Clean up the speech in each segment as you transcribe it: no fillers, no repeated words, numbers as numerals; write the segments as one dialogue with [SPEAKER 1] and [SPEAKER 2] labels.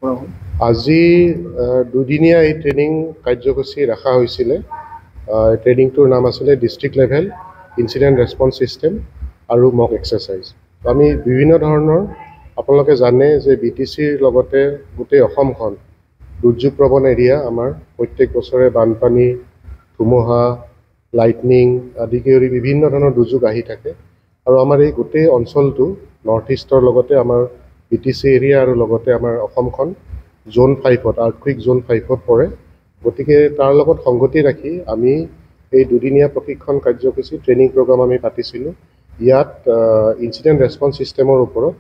[SPEAKER 1] আজি দুদিনীয়া এই ট্ৰেইনিং কাৰ্যসূচী ৰখা হৈছিলে। ট্ৰেইনিংটোৰ নাম আছিলে district level incident response system আৰু মক এক্সাৰচাইজ। আমি বিভিন্ন ধৰণৰ আপোনালোকে জানে যে BTCৰ লগতে গোটেই অসমখন দুৰ্যোগ প্ৰৱণ এৰিয়া। আমাৰ প্ৰত্যেক বছৰে বানপানী, ধুমুহা, লাইটনিং আদি কৰি বিভিন্ন ধৰণৰ দুৰ্যোগ আহি থাকে। আৰু আমাৰ এই গোটেই অঞ্চলটো নৰ্থ ইষ্টৰ লগতে আমাৰ BTC এৰিয়া আৰু লগতে আমাৰ অসমখন জোন 5ত আৰ্থকুইক জোন 5ত পৰে। গতিকে তাৰ লগত সংগতি ৰাখি আমি এই দুদিনীয়া প্ৰশিক্ষণ কাৰ্যসূচী ট্ৰেইনিং প্ৰগ্ৰাম আমি পাতিছিলোঁ। ইয়াত ইনচিডেণ্ট ৰেছপন্স ছিষ্টেমৰ ওপৰত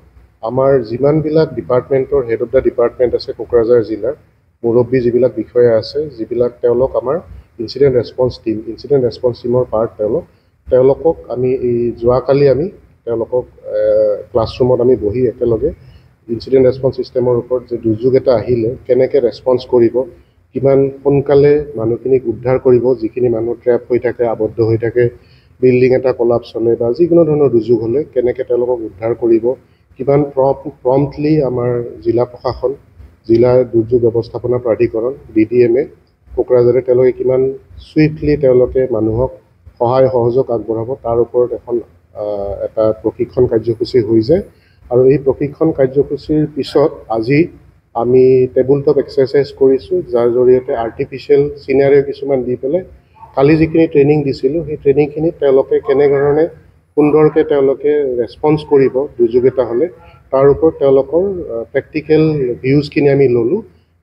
[SPEAKER 1] আমাৰ যিমানবিলাক ডিপাৰ্টমেণ্টৰ হেড অফ দ্য ডিপাৰ্টমেণ্ট আছে কোকৰাঝাৰ জিলাৰ মুৰব্বী যিবিলাক বিষয়া আছে, যিবিলাক তেওঁলোক আমাৰ ইনচিডেণ্ট ৰেছপন্স টিমৰ পাৰ্ট তেওঁলোকক আমি এই যোৱাকালি আমি তেওঁলোকক ক্লাছৰুমত আমি বহি একেলগে ইনচিডেণ্ট ৰেছপন্স ছিষ্টেমৰ ওপৰত যে দুৰ্যোগ এটা আহিলে কেনেকৈ ৰেছপন্স কৰিব, কিমান সোনকালে মানুহখিনিক উদ্ধাৰ কৰিব, যিখিনি মানুহ ট্ৰেপ হৈ থাকে, আবদ্ধ হৈ থাকে, বিল্ডিং এটা কলাপছ হ'লে বা যিকোনো ধৰণৰ দুৰ্যোগ হ'লে কেনেকৈ তেওঁলোকক উদ্ধাৰ কৰিব, কিমান প্ৰম্পটলি আমাৰ জিলা প্ৰশাসন, জিলা দুৰ্যোগ ব্যৱস্থাপনা প্ৰাধিকৰণ DDMA কোকৰাঝাৰে তেওঁলোকে কিমান চুইফটলি তেওঁলোকে মানুহক সহায় সহযোগ আগবঢ়াব, তাৰ ওপৰত এটা প্ৰশিক্ষণ কাৰ্যসূচী হৈ যায়। আৰু এই প্ৰশিক্ষণ কাৰ্যসূচীৰ পিছত আজি আমি টেবুল টপ এক্সাৰচাইজ কৰিছোঁ, যাৰ জৰিয়তে আৰ্টিফিচিয়েল চিনাৰিঅ' কিছুমান দি পেলাই কালি যিখিনি ট্ৰেইনিং দিছিলোঁ সেই ট্ৰেইনিংখিনিত তেওঁলোকে কেনেধৰণে সুন্দৰকৈ তেওঁলোকে ৰেছপন্স কৰিব দুৰ্যোগ এটা হ'লে তাৰ ওপৰত তেওঁলোকৰ প্ৰেক্টিকেল ভিউজখিনি আমি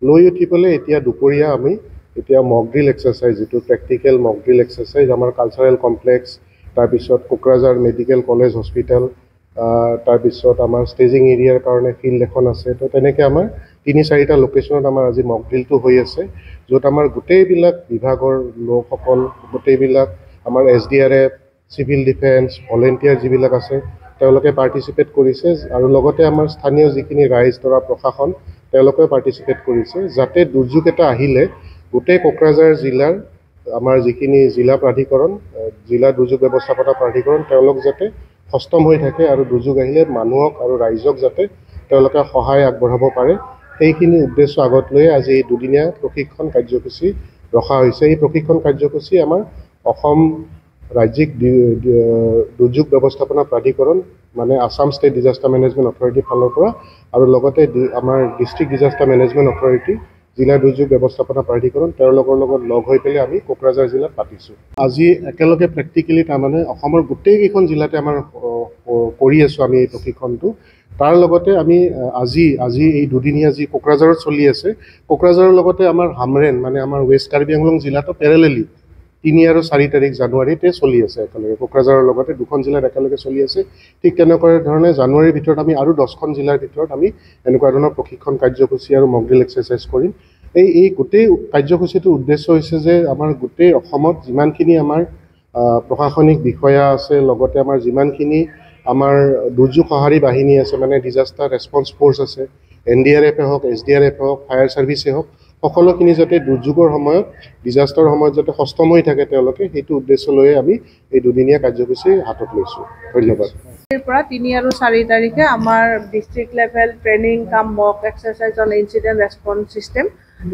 [SPEAKER 1] লৈ উঠি পেলাই এতিয়া দুপৰীয়া আমি মক ড্ৰিল এক্সাৰচাইজ, যিটো প্ৰেক্টিকেল মক ড্ৰিল এক্সাৰচাইজ আমাৰ কালচাৰেল কমপ্লেক্স, তাৰপিছত কোকৰাঝাৰ মেডিকেল কলেজ হস্পিটেল, তাৰপিছত আমাৰ ষ্টেজিং এৰিয়াৰ কাৰণে ফিল্ড এখন আছে। তো তেনেকৈ আমাৰ 3-4টা লোকেশ্যনত আমাৰ আজি মক ড্ৰিলটো হৈ আছে, য'ত আমাৰ গোটেইবিলাক বিভাগৰ লোকসকল, গোটেইবিলাক আমাৰ SDRF, চিভিল ডিফেন্স, ভলেণ্টিয়াৰ যিবিলাক আছে তেওঁলোকে পাৰ্টিচিপেট কৰিছে। আৰু লগতে আমাৰ স্থানীয় যিখিনি ৰাইজ ধৰা প্ৰশাসন তেওঁলোকেও পাৰ্টিচিপেট কৰিছে, যাতে দুৰ্যোগ এটা আহিলে গোটেই কোকৰাঝাৰ জিলাৰ আমাৰ যিখিনি জিলা প্ৰাধিকৰণ, জিলা দুৰ্যোগ ব্যৱস্থাপনা প্ৰাধিকৰণ তেওঁলোক যাতে সষ্টম হৈ থাকে আৰু দুৰ্যোগ আহিলে মানুহক আৰু ৰাইজক যাতে তেওঁলোকে সহায় আগবঢ়াব পাৰে, সেইখিনি উদ্দেশ্য আগত লৈ আজি এই দুদিনীয়া প্ৰশিক্ষণ কাৰ্যসূচী ৰখা হৈছে। এই প্ৰশিক্ষণ কাৰ্যসূচী আমাৰ অসম ৰাজ্যিক দুৰ্যোগ ব্যৱস্থাপনা প্ৰাধিকৰণ মানে আছাম ষ্টেট ডিজাষ্টাৰ মেনেজমেণ্ট অথৰিটিৰ ফালৰ পৰা আৰু লগতে আমাৰ ডিষ্ট্ৰিক্ট ডিজাষ্টাৰ মেনেজমেণ্ট অথৰিটি, জিলা দুৰ্যোগ ব্যৱস্থাপনা প্ৰাধিকৰণ তেওঁলোকৰ লগত লগ হৈ পেলাই আমি কোকৰাঝাৰ জিলাত পাতিছোঁ। আজি একেলগে প্ৰেক্টিকেলি তাৰমানে অসমৰ গোটেইকেইখন জিলাতে আমাৰ কৰি আছোঁ আমি এই প্ৰশিক্ষণটো। তাৰ লগতে আমি আজি এই দুদিনীয়া যি কোকৰাঝাৰত চলি আছে, কোকৰাঝাৰৰ লগতে আমাৰ হামৰেন মানে আমাৰ ৱেষ্ট কাৰ্বি আংলং জিলাতো পেৰেলেলি 3 আৰু 4 তাৰিখ জানুৱাৰীতে চলি আছে একেলগে। কোকৰাঝাৰৰ লগতে দুখন জিলাত একেলগে চলি আছে। ঠিক তেনেকুৱা ধৰণে জানুৱাৰীৰ ভিতৰত আমি আৰু 10খন জিলাৰ ভিতৰত আমি এনেকুৱা ধৰণৰ প্ৰশিক্ষণ কাৰ্যসূচী আৰু মক ড্ৰিল এক্সাৰচাইজ কৰিম। এই গোটেই কাৰ্যসূচীটোৰ উদ্দেশ্য হৈছে যে আমাৰ গোটেই অসমত যিমানখিনি আমাৰ প্ৰশাসনিক বিষয়া আছে, লগতে আমাৰ যিমানখিনি আমাৰ দুৰ্যোগ সঁহাৰি বাহিনী আছে মানে ডিজাষ্টাৰ ৰেছপন্স ফ'ৰ্চ আছে, NDRF হওক, SDRF হওক, ফায়াৰ ছাৰ্ভিচে হওক, সকলোখিনি যাতে দুৰ্যোগৰ সময়ত, ডিজাষ্টাৰৰ সময়ত যাতে সষ্টম হৈ থাকে তেওঁলোকে, সেইটো উদ্দেশ্য লৈয়ে আমি এই দুদিনীয়া কাৰ্যসূচী হাতত লৈছোঁ। ধন্যবাদ।
[SPEAKER 2] 3 আৰু 4 তাৰিখে আমাৰ district level training cum mock exercise on incident response system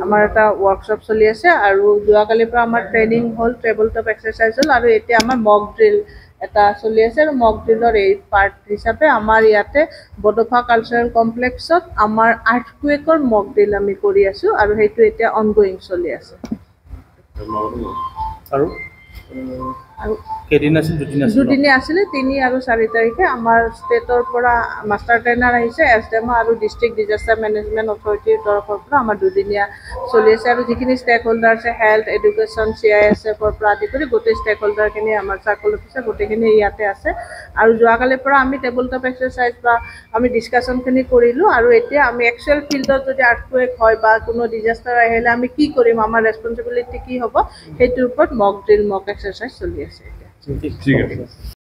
[SPEAKER 2] আমাৰ এটা ৱৰ্কশ্বপ চলি আছে। আৰু যোৱাকালিৰ পৰা আমাৰ ট্ৰেইনিং হ'ল, টেবল টপ এক্সাৰচাইজ হ'ল, আৰু এতিয়া আমাৰ মক ড্ৰিল এটা চলি আছে। আৰু মক ড্ৰিলৰ এই পাৰ্ট হিচাপে আমাৰ ইয়াতে বডোফা কালচাৰেল কমপ্লেক্সত আমাৰ আৰ্থকুৱেকৰ মক ড্ৰিল আমি কৰি আছোঁ, আৰু সেইটো এতিয়া অনগয়িং চলি আছে। আৰু দুদিনীয়া আছিলে 3 আৰু 4 তাৰিখে। আমাৰ ষ্টেটৰ পৰা মাষ্টাৰ ট্ৰেইনাৰ আহিছে, SDMA আৰু ডিষ্ট্ৰিক্ট ডিজাষ্টাৰ মেনেজমেণ্ট অথৰিটিৰ তৰফৰ পৰা আমাৰ দুদিনীয়া চলি আছে। আৰু যিখিনি ষ্টেক হোল্ডাৰ আছে, হেল্থ, এডুকেশ্যন, CISFৰ পৰা আদি কৰি গোটেই ষ্টেক হোল্ডাৰখিনি, আমাৰ চাৰ্কল অফিচাৰ গোটেইখিনি ইয়াতে আছে। আৰু যোৱাকালিৰ পৰা আমি টেবল টপ এক্সাৰচাইজ বা আমি ডিছকাশ্যনখিনি কৰিলোঁ। আৰু এতিয়া আমি একচুৱেল ফিল্ডত যদি আৰ্থকুৱেক হয় বা কোনো ডিজাষ্টাৰ আহিলে আমি কি কৰিম, আমাৰ ৰেছপঞ্চিবিলিটি কি হ'ব, সেইটোৰ ওপৰত মক ড্ৰিল, মক এক্সাৰচাইজ চলি আছে এতিয়া।
[SPEAKER 3] ঠিক আছে।